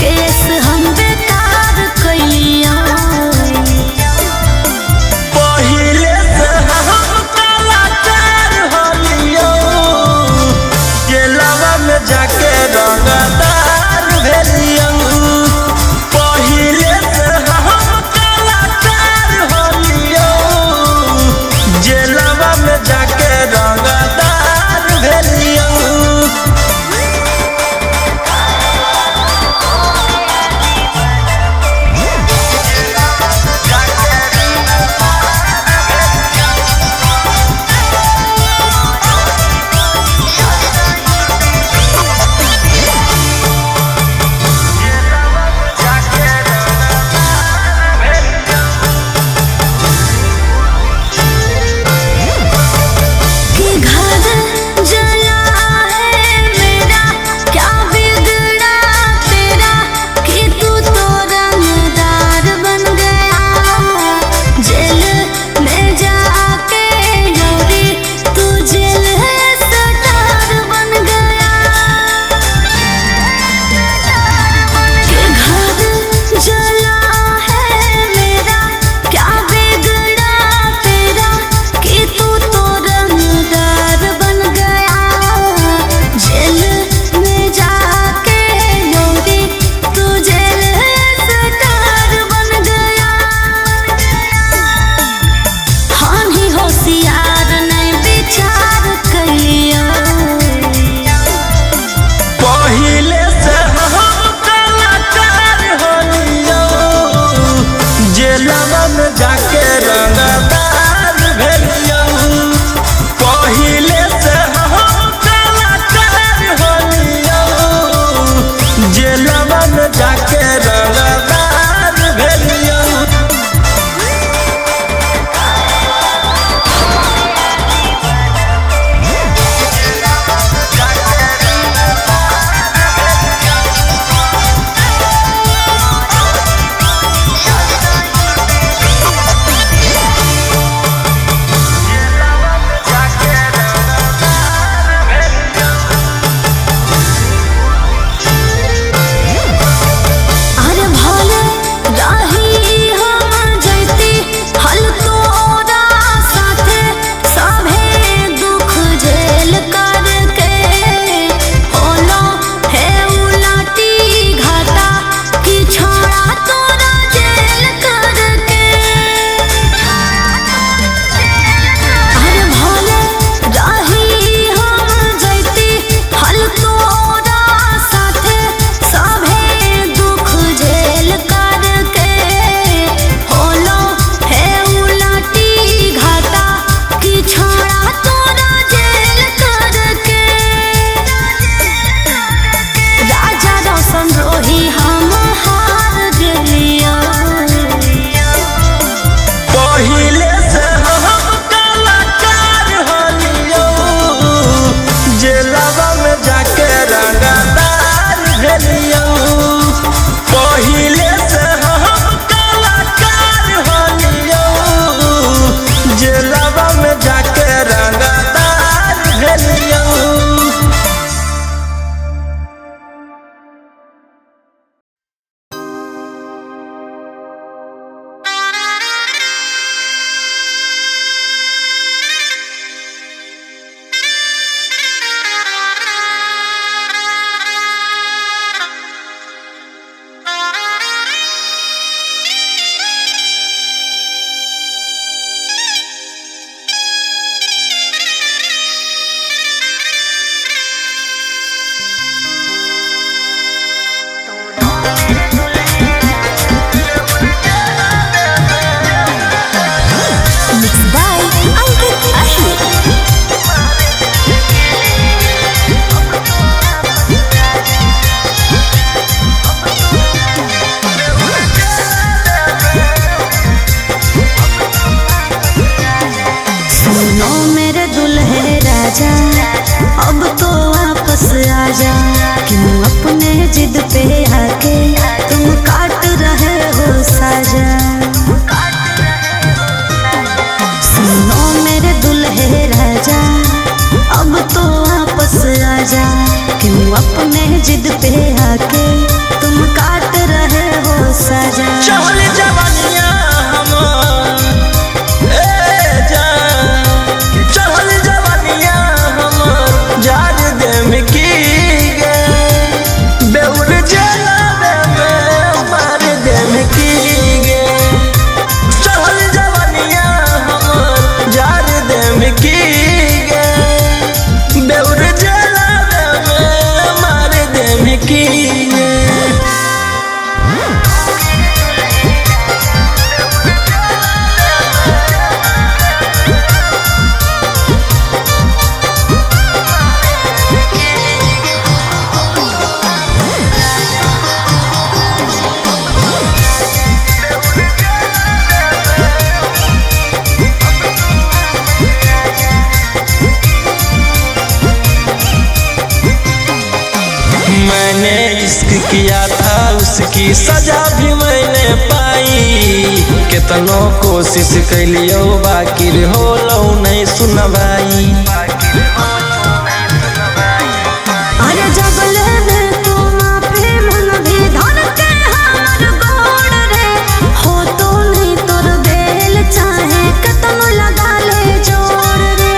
केस हम बेकार कैलिया। पहिले से हम कलाकार होलियो, जेलवा में जाके रंगदार भेलियो। पहिले से हम कलाकार होलियो, जेलवा में जाके रंगदार भेलियो। जिद पे आके तुम काट रहे हो साजा। सुनो मेरे दुल्हे राजा अब तो वापस आजा, क्यों अपने जिद पे आके तुम काट सजा। चहल जवानिया हमर ए जान, चहल जवानिया हमर जार देम की गे, बेउर जलावे में मार देम की गे। चहल जवानिया हमर जार देम की गे, बेउर जलावे में मार देम की गे। मैंने इश्क किया था उसकी सजा भी मैंने पाई, कितनो कोशिश कैलियो बाकी हो लो नहीं सुनवाई। अरे जब लेने तू माफी मन भी धर के हमर गोड़ रे, हो तो नहीं तोर बेल चाहे कतनो लगा ले जोड़ रे।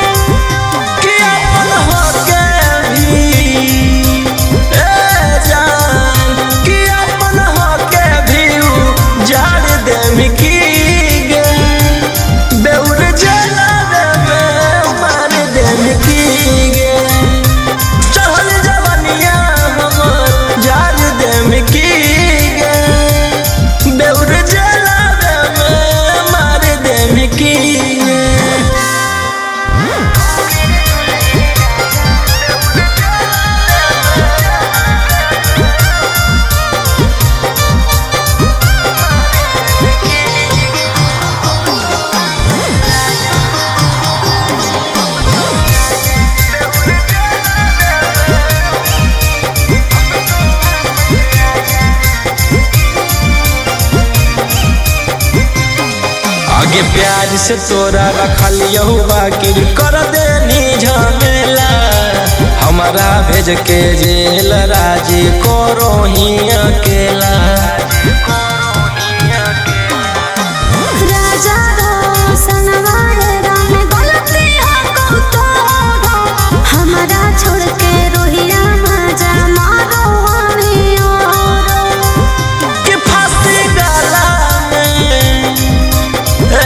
कि अपन होके भी ए जान, कि अपन होके भी उजाड़ देम की गे, बेउर जलावे में मार देम की गे। चहल जवानिया हमर जार देम की गे, बेउर जलावे में मार देम की गे। आगे प्यार से तोरा रखलियो बाकी कर देनी झमेला, हमारा भेज के जेल राजी करो ही अकेला। राजा रोशन वाले राम गलती है तो हमारा छोड़ के रोहिया मजा मारो हमें और। कि फांसी डाला में ए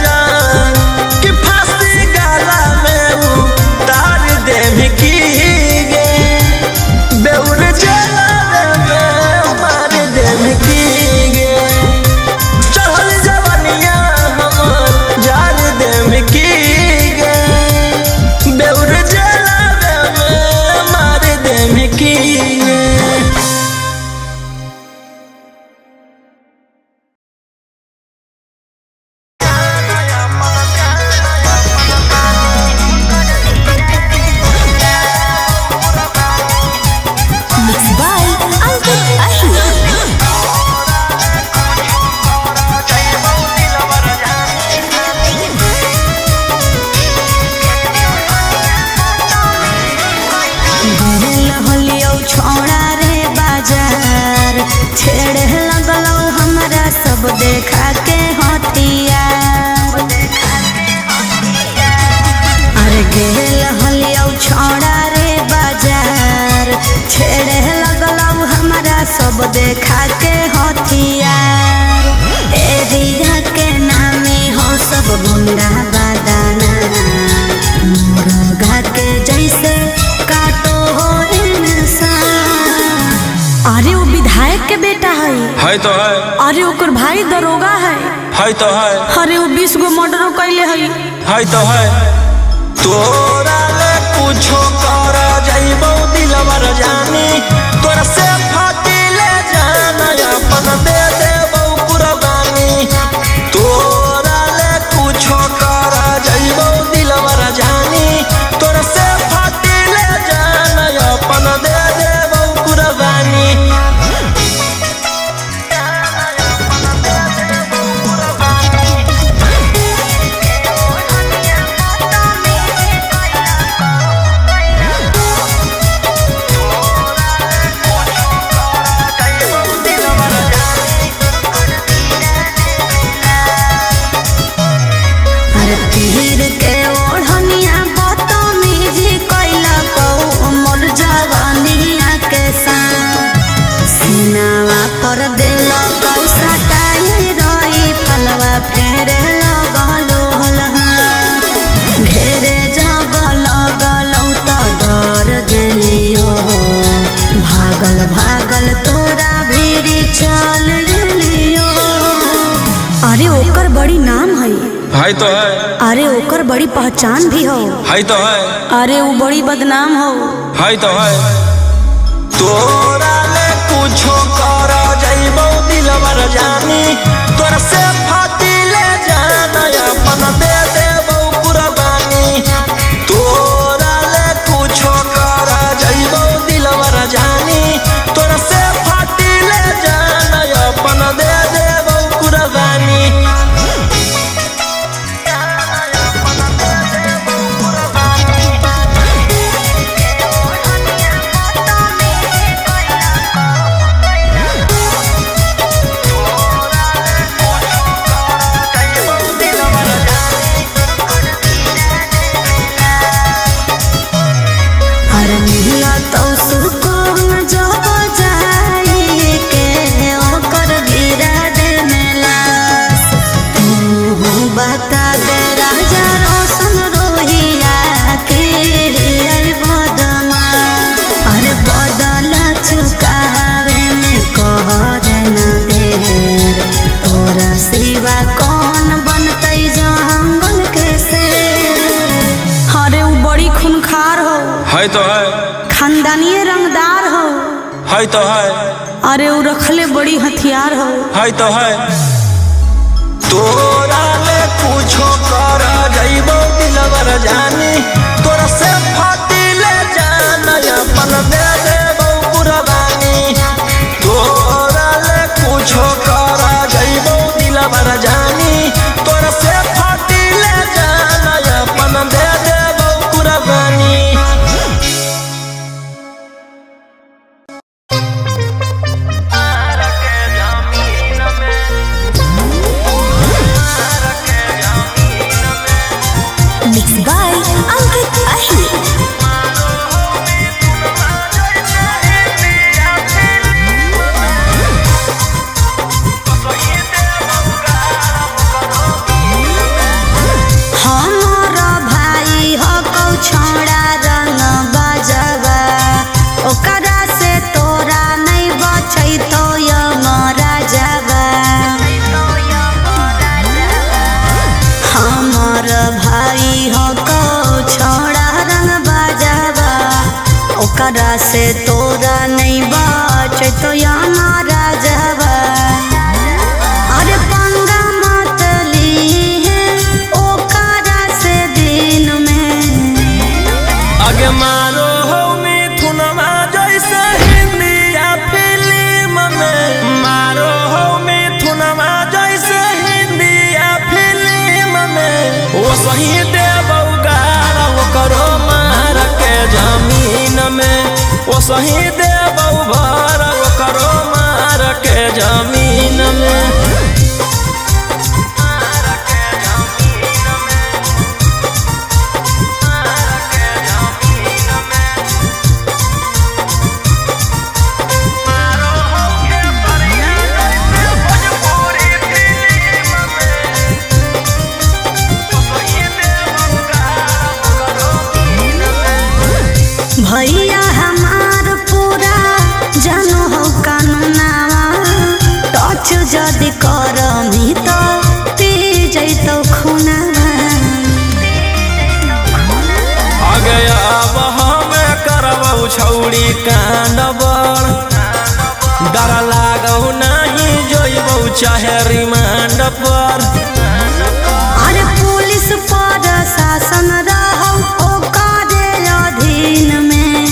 जान, कि फांसी डाला में उतार देम की गे, बेउर जलावे में मार देम की गे। चहल जवानिया हमर जार देम की गे, बेउर जलावे में मार देम की गे। Mixed by Ankit Ashur. गेल होलियो छोड़ा रे बाजार, छेड़े लगलो हमरा सब देखा के हथियार। अरे गेल होलियो छोड़ा रे बाजार, छेड़े लगलो हमरा सब देखा के हथियार। एरिया के नामे हो सब गुंडा बादाना, मुर्गा के जैसे काटो हो इंसान। अरे वो विधायक के बेटा है तो है, अरे ओकर भाई दरोगा है तो है, अरे वो 20 गो मर्डर कैले है तो है। तोरा ले कुछो कर जाइबो दिलवर जानी, तोरा से फाटी ले जाना अपन दे देबो कुर्बानी। तोरा ले कुछो कर जाइबो दिलवर जानी, तोरा से फाटी ले जाना अपन दे देबो कुर्बानी। भागल भागल तोरा भीरी चल लियो। अरे ओकर बड़ी नाम है तो है। अरे ओकर बड़ी पहचान भी हो तो है। अरे वो बड़ी बदनाम हो तो है। तोरा ले कुछो कर जइबो दिलवर जानी तोरा से फाटी ले जाना अपन दे देबो कुर्बानी। तोरा ले कुछो कर जइबो दिलवर जानी तोरा से फाटी ले जाना अपन दे देबो कुर्बानी। तो है। खानदानी रंगदार हो तो है। अरे वो रखले बड़ी हथियार हो तो है। तोरा ले कुछो कर जइबो दिलवर जानी तोरा से फाटी ले जाना अपन दे देबो कुर्बानी। तोरा ले कुछो कर जइबो दिलवर जानी तोरा से फाटी ले जाना अपन दे देबो कुर्बानी। ओकरा से तोरा नहीं बच तो हमारा जवा। अरे पंगा मत ली है ओकरा से दिन में आगे मारो हो मिथुनमा जैसे हिंदी या फिल्म में। मारो हो मिथुनमा जैसे हिंदी या फिल्म में। वो सही देबो गारा वो करो मार के जमीन में। वो सही देबो भर वो करो मार के जमीन में। भैया हमार पूरा जानो हो कानूनावा टच जदि करमी तो पी जैतो खूनावा। आगे अब हमें करबौ छौड़ी कांडबर डर लागौ नहीं जोइबौ चाहे रिमांड पर। अरे पुलिस पर शासन रहौ ओकरे अधीन में।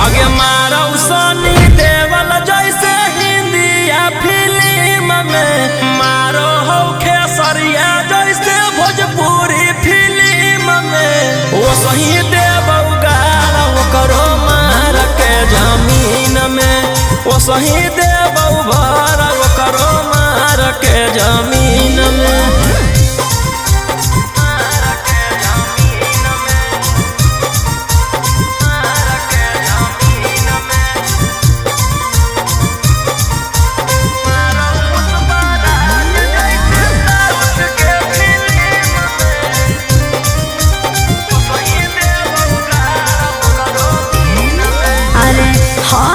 आगे मारौ सनी देवल जैसे हिंदी या फिल्म में। मारो हो खेसरिया जैसे भोजपुरी फिल्म में। वो सही देबौ गारा वो करो मार के जमीन में। वो सही देबौ भर वो करो मार के जमीन में। अरे हाँ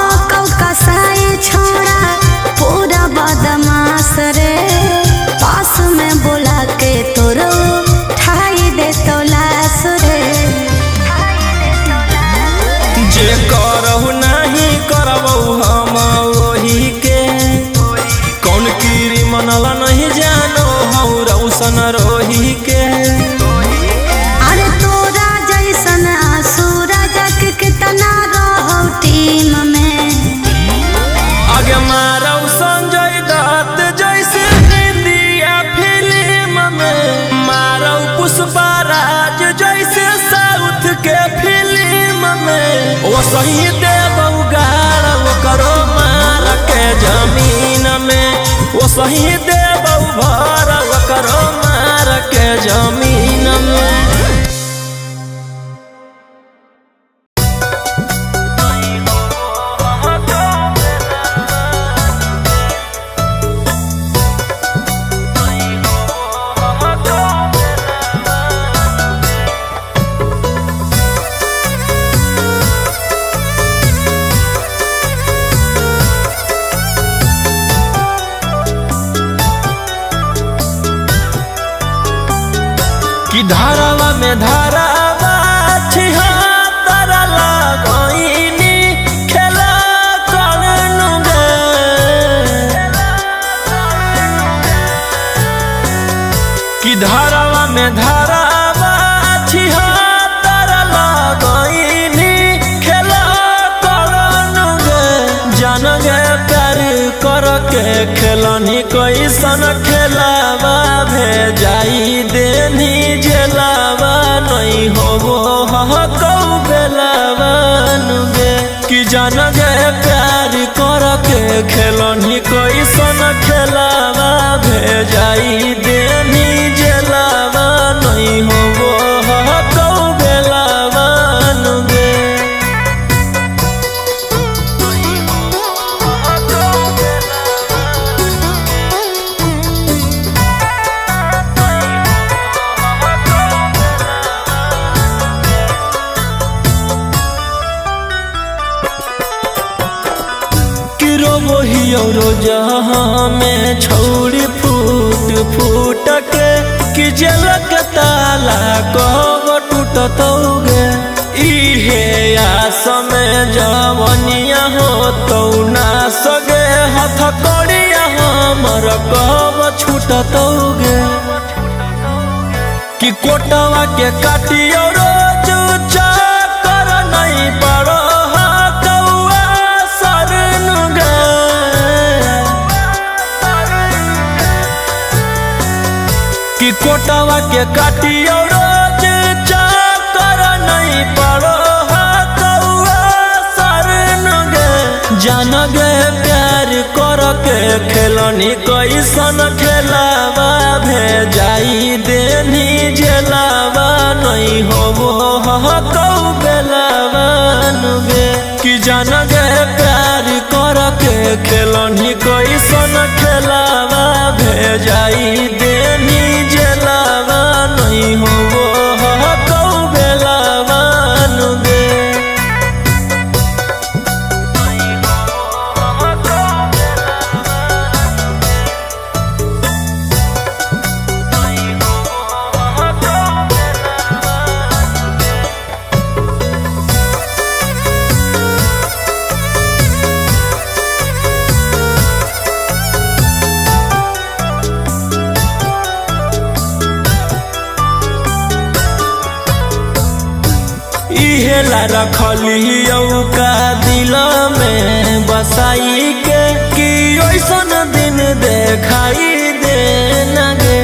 वो सही देव उगाड़ करो मार के जमीन में, वो सही देव भर करो मार के जमीन में। कि धारावा में धारावा छिहत्तर लगइनी खेला करनु गे, कि धारावा में धारावा छिहत्तर लगइनी खेला करनु गे। जान गे प्यार करके खेलनी कैसन खेलावा भेजाई देनी जेलावा नहीं होबो हकौ बेलावन गे। कि जान गे प्यार करके खेलनी कैसन खेलावा भेजाई देनी जेलावा नहीं होबो हकौ बेलावन गे। और जहाँ में छौड़ी फूट फूट के कि जलक ताला कब टूटतौगे। इहे आस में जवनिया हो तो ना सगे हथ कड़िया हमर कब छूटतौगे। कि कोटवा के काटियो रोज चाकर नहीं पड़ो कि कोटवा के काटियो रोज चाकर नहीं पड़ो हकौआ सरन गे। जान गे प्यार करके खेलनी कैसन खेलावा भेजाई देनी जेलावा नहीं होबो हकौ बेलावन गे। कि जान गे प्यार करके खेलनी कैसन खेलावा भेजाई देनी जेलावा नहीं होबो हकौ बेलावन गे। इहेला रखली का दिल में बसाई के कि ओइसन दिन देखाई देना गे।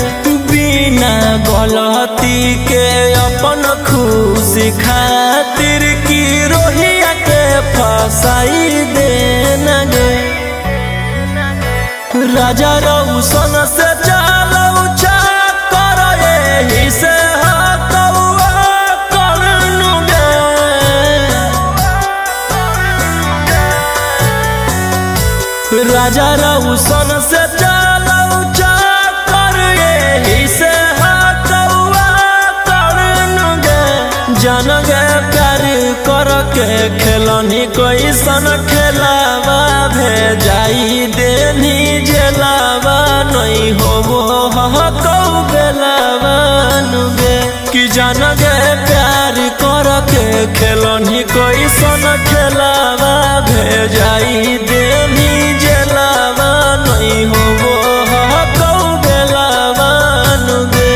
बिना गलती के अपन खुशी खातिर की रोहिया के फसाई देना गे। राजा रौशन से चालौ चाकर एही से राजा रौशन से चालौ चाकर एही से हकौआ करनु गे। जान गे प्यार करके खेलनी कैसन खेलावा भेजाई देनी जेलावा नहीं होबो हकौ बेलावन गे। कि जान गे प्यार करके खेलनी कैसन खेलावा भेजाई देनी जेलावा नहीं होबो हकौ बेलावन गे।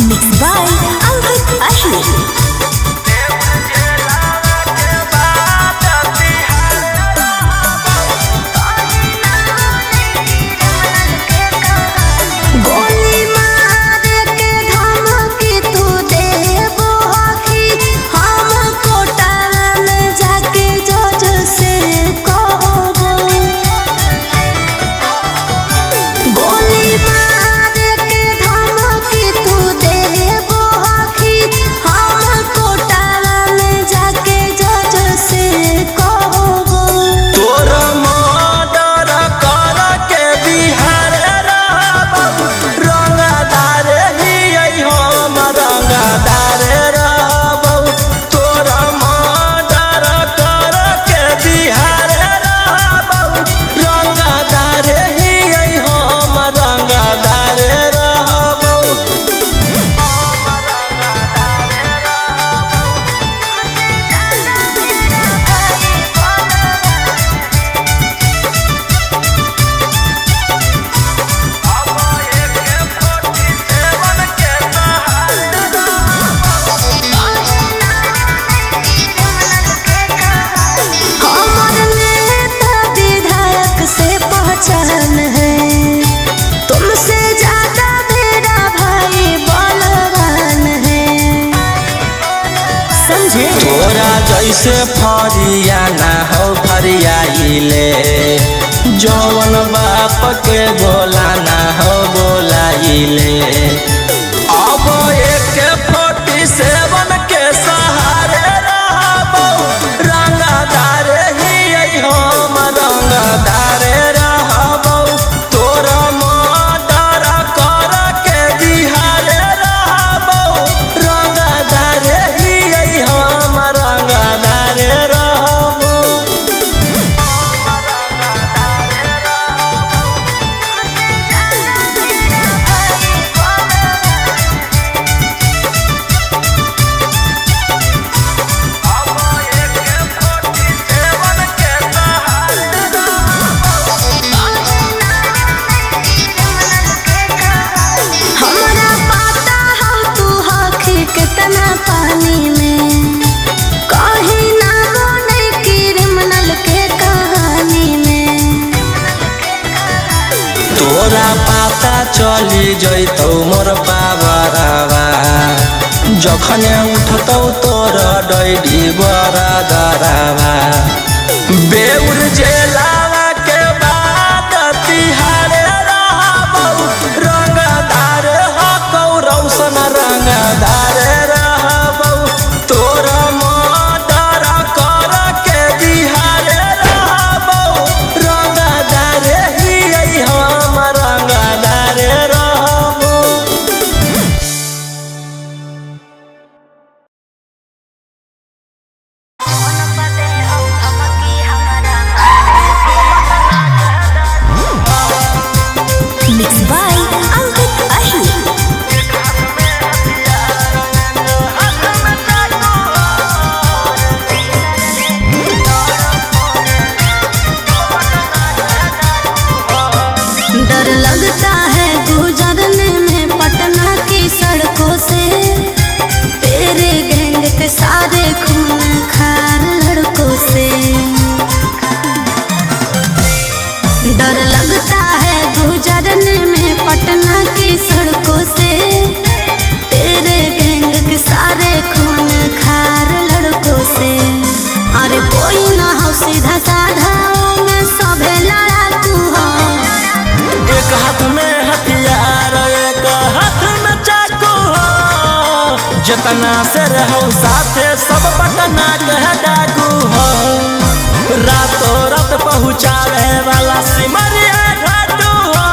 Mixed by Ankit Ashley. फरिया ना हो फरियाइले जौन बाप के बोला ना हो बोलाइले अब एक 47 के सहारे रहबो रंगदार ही हम रंगदार रहबो तोरा मर्डर कर के दिहारे रहबो रंगदार ही हम रंगदार रहबो। हमरा पता हो तू हखी कितना पानी में कहीं ना बने क्रिमिनल के कहानी में तोरा पता चली जैतौ मोर बाबरवा जखने उठतौ तोर डैडी बरदरवा बेउर जेलावा के बाद तिहारे रहबौ रंगदार हकौ रौशन रंगदार रहबौ तोरा मर्डर कर के दिहारे रहबौ रंगदार ही हम रंगदार रहबौ। Mixed by Ankit Ahi. डर लगता है गुजरने में पटना की सड़कों से तेरे गैंग के सारे खून खार लड़कों से डर लगता है गुजरने में पटना की सड़कों से तेरे गैंग के सारे खून खार लड़कों से अरे कोई ना हो सीधा साधा में सभे लड़ाकू हो एक हाथ में हथियार एक हाथ में चाकू हो जितना से रहो साथे सब पटना के डाकू हो रातों रात पहुँचावे वाला सिमरिया घाटू हो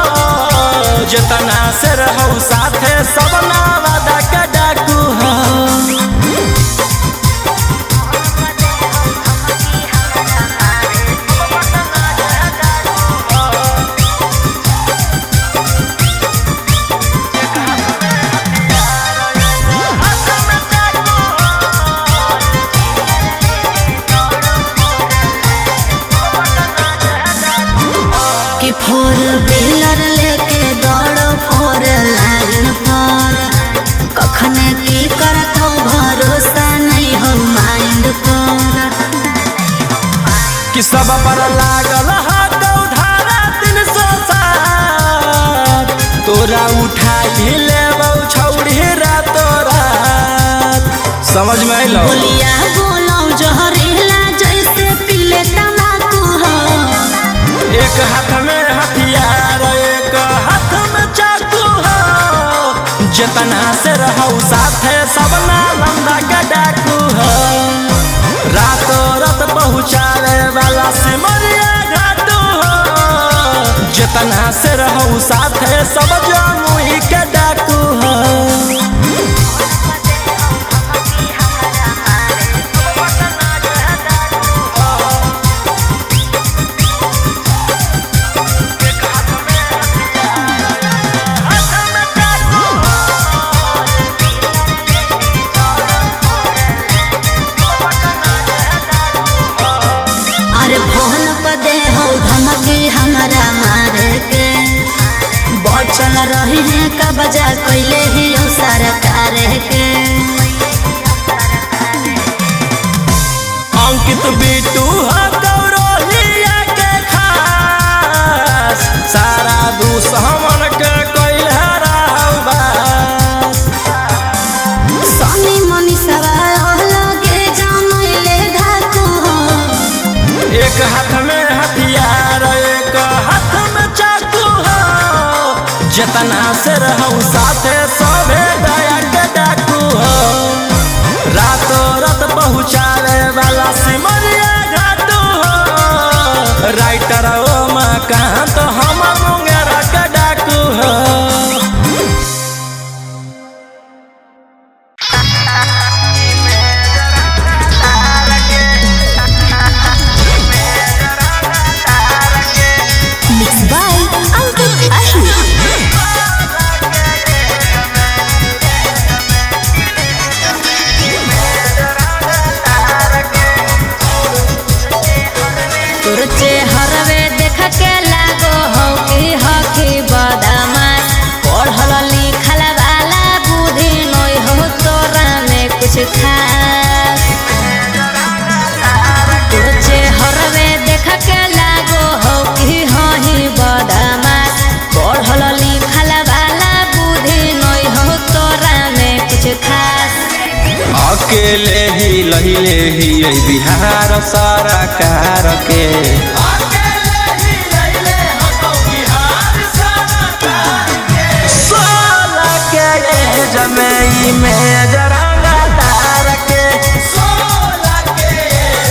जितना से रहो साथे सब नावादा के डाकू हो। कि फोर व्हीलर लेके दौड़ो फोर लाइन पर कखने की करत हो भरोसा नहीं हो माइंड पर कि सब पर लागल हाथ धारा 307 तोरा उठाई लेबौ छौड़ी रातो रात समझ में अइलौ बोलिया बोलो जहरीला जैसे पीले तम्बाकू हो एक हाथ में हथियार एक हाथ में चाकू हो जितना से रहो साथे सब नालंदा के डाकू हो रातों रात पहुँचावे वाला सिमरिया घाटू हो जितना से रहो साथे सब जमुई के डाकू हो। अरे फोन पर दे हो धमकी हमारा मारे के बचल रही है का बजा कोइले ही हो सरकार के अंकित बिटू हो गौरवलिया के खास सारा दुश्मन के कोइल हरावा सनी मनीषवा लगे जानले धाकू कतना से रहू साथे सोभे दया के डाकू हो रातों रात पहुँचावे वाला सिमरिया घाटू हो राइटर ओ मकान तो हम मुंगेरा के डाकू हो। हरवे देख के लागो हो कि हकी बदमाश पढ़ल लिखल वाला बुद्धि नई हो तोरा में कुछ खास तुझे हरवे देख के लागो हो कि हही बदमाश पढ़ल लिखल वाला बुद्धि नई हो तोरा में कुछ खास अकेले ही लहिले ही बिहार सारा कार के सोला के जमई में जरांगा तार के सोला के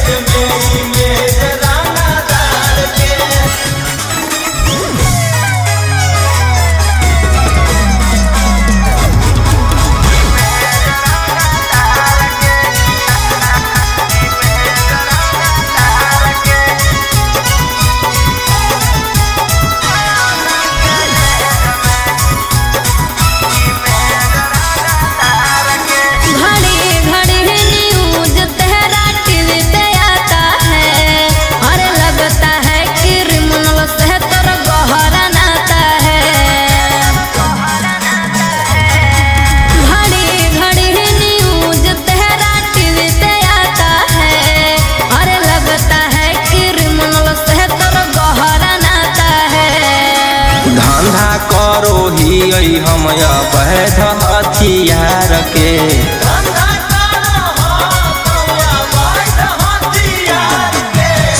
जमई में जरांगा तार के हम अवैध हथियार के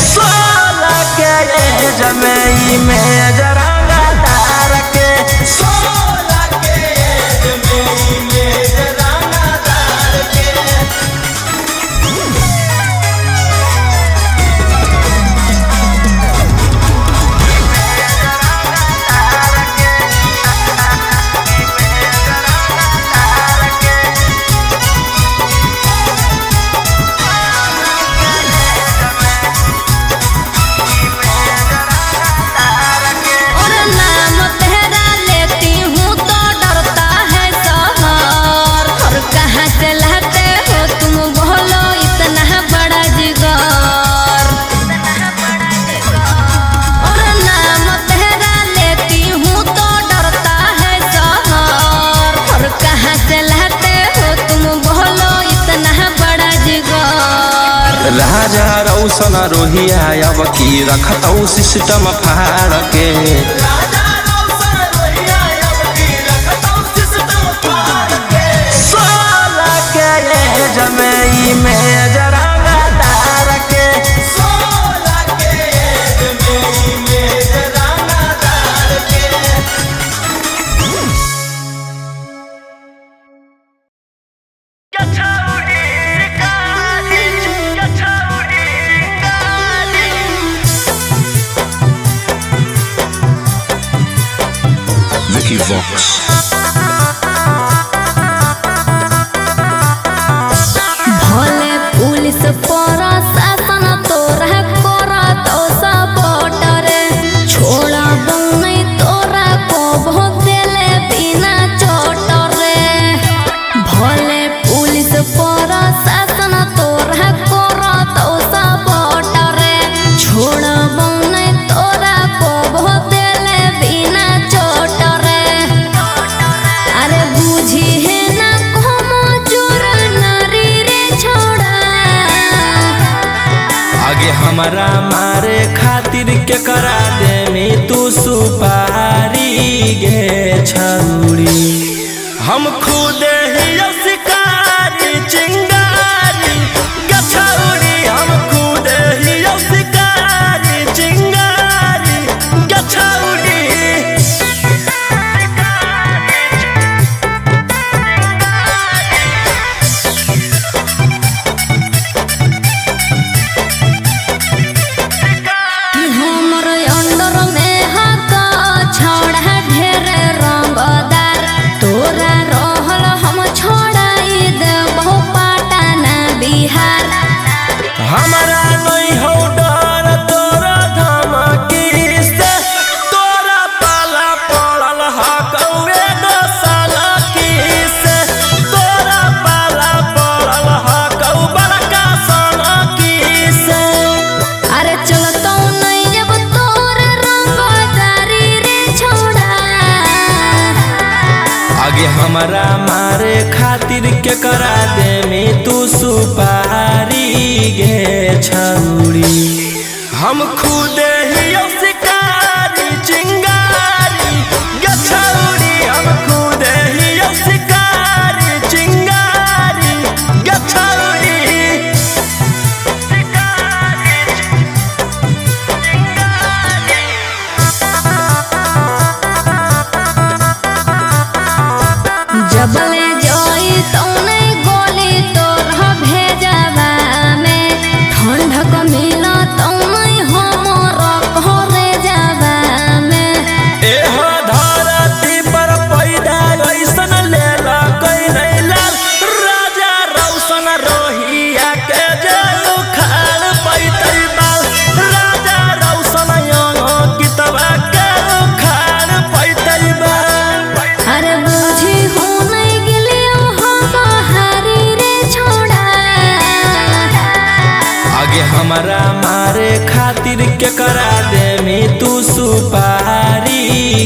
सोला के जमई में जरांगा तार के सोला के जमई में जरांगा तार के राजा रौशन रोहिया अब की रखतौ सिस्टम फाड़ के सोला के जमई में जरांगा तार के सोला के जमई में जरांगा तार के Vox. भले पुलिस प्रशासन तोरा करत सपोर्ट रे छोड़ा बनै तोरा को भोग देले बिना चोट रे भले पुलिस प्रशासन तोरा करत सपोर्ट रे छोड़ा बनै तोरा को भोग देले बिना चोट रे अरे बुझी है ना कोमो चोर नारी रे छोड़ा आगे हमारा मारे खातिर के करा दे में तू सुपारी गे छौरी हम खुद ही शिकारी चिंगारी गे छौरी हम खुद ही शिकारी चिंगारी गे छौरी हमरा मारे खातिर के करा दे में तू सुपारी गे छौरी। हम खुद ही शिकारी चिंगारी गे छौरी, हम खुद ही शिकारी चिंगारी गे छौरी। जबले जोई तौने गोली तोर भेजवा में ठंडक मिला तौने हमर घरे जावा में। एह धरती पर पैदा ऐसन लेला कोई नहीं लाल, राजा रौशन रोहिया के जेल उखाड़ पैतै बाल, राजा रौशन कितवा के उखाड़ पैतै बाल। अरे बुझी हो नहीं गेलियो हो बहारी रे छोड़ा, आगे हमरा मारे खातिर के करा दे में तू सुपारी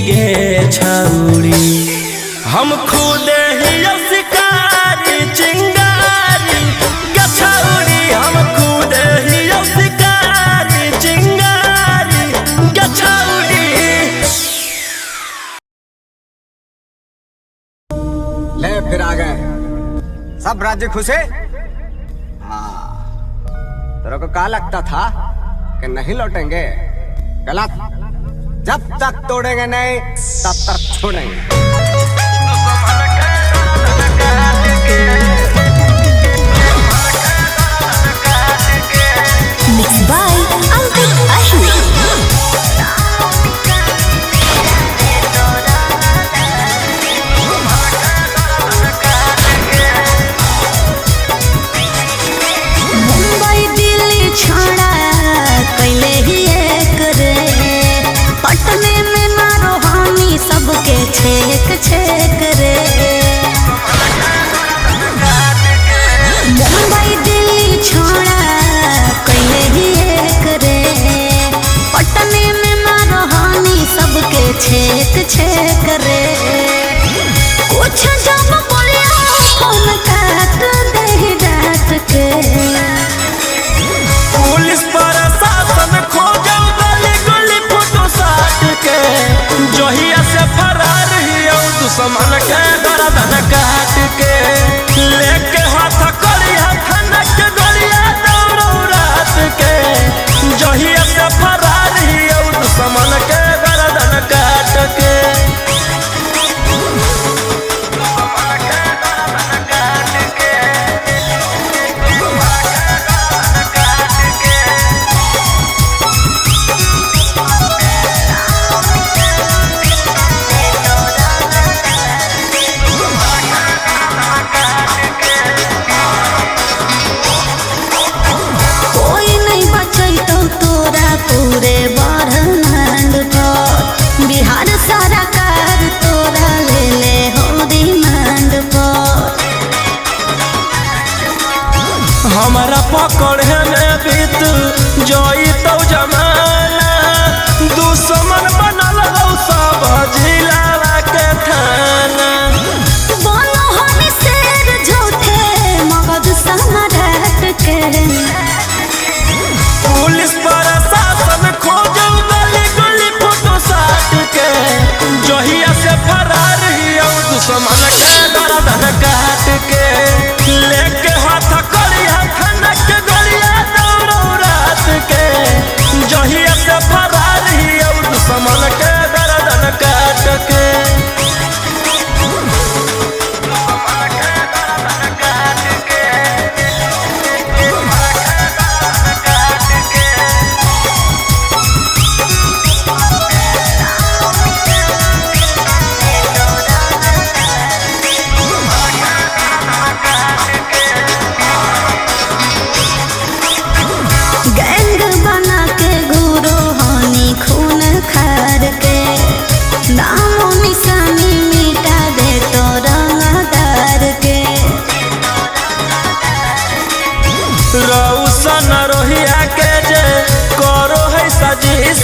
गे छौरी। हम खुद ही शिकारी चिंगारी गे छौरी, हम खुद ही शिकारी चिंगारी गे छौरी। ले फिर आ गए सब राज्य खुशे। हाँ, तेरे को क्या लगता था कि नहीं लौटेंगे? गलत। जब तक तोड़ेंगे नहीं तब तक छोड़ेंगे। मिक्स बाय अंकित अहिर। मुंबई दिल्ली छोड़ा कैले ही एक रे, पटने में ना रोहानी सबके छेक छेक रे। मुंबई दिल्ली छोड़ा कैले ही एक रे, पटने में ना रोहानी सबके छेक छेक रे। कुछ जब बोलिया फोन काट दे डांट के, पुलिस प्रशासन खोजो गली गली फोटो साट के, जहिया से फरार हियो दुश्मन के गर्दन काट के, लेके हाथ करिया खनक गलिया दौड़ो रात के, जहिया से फरार हियो दुश्मन के गर्दन काट के। कोई नहीं बचई तो तोरा पूरे ब्रह्मांड पर, बिहार सरकार तोरा ले ले हो रिमांड पर। हमारा पकड़े में बीत जोई तो जमाना, दुश्मन बनल हो सब जिला के थाना। बोलो हम शेर झूठे मगध सम्राट के, पुलिस प्रशासन खोजो गली गली फोटो साट के, जहिया से फरार हियो दुश्मन के गर्दन काट के, लेके हाथ करिया खनक गलिया दौड़ो रात के, जहिया से फरार हियो दुश्मन के गर्दन काट के। गैंग बना के गुरु हानि खून खार के, नामो निशानी मिटा दे तो रंगदार के। रौशन रोहिया के जे करो है साजिश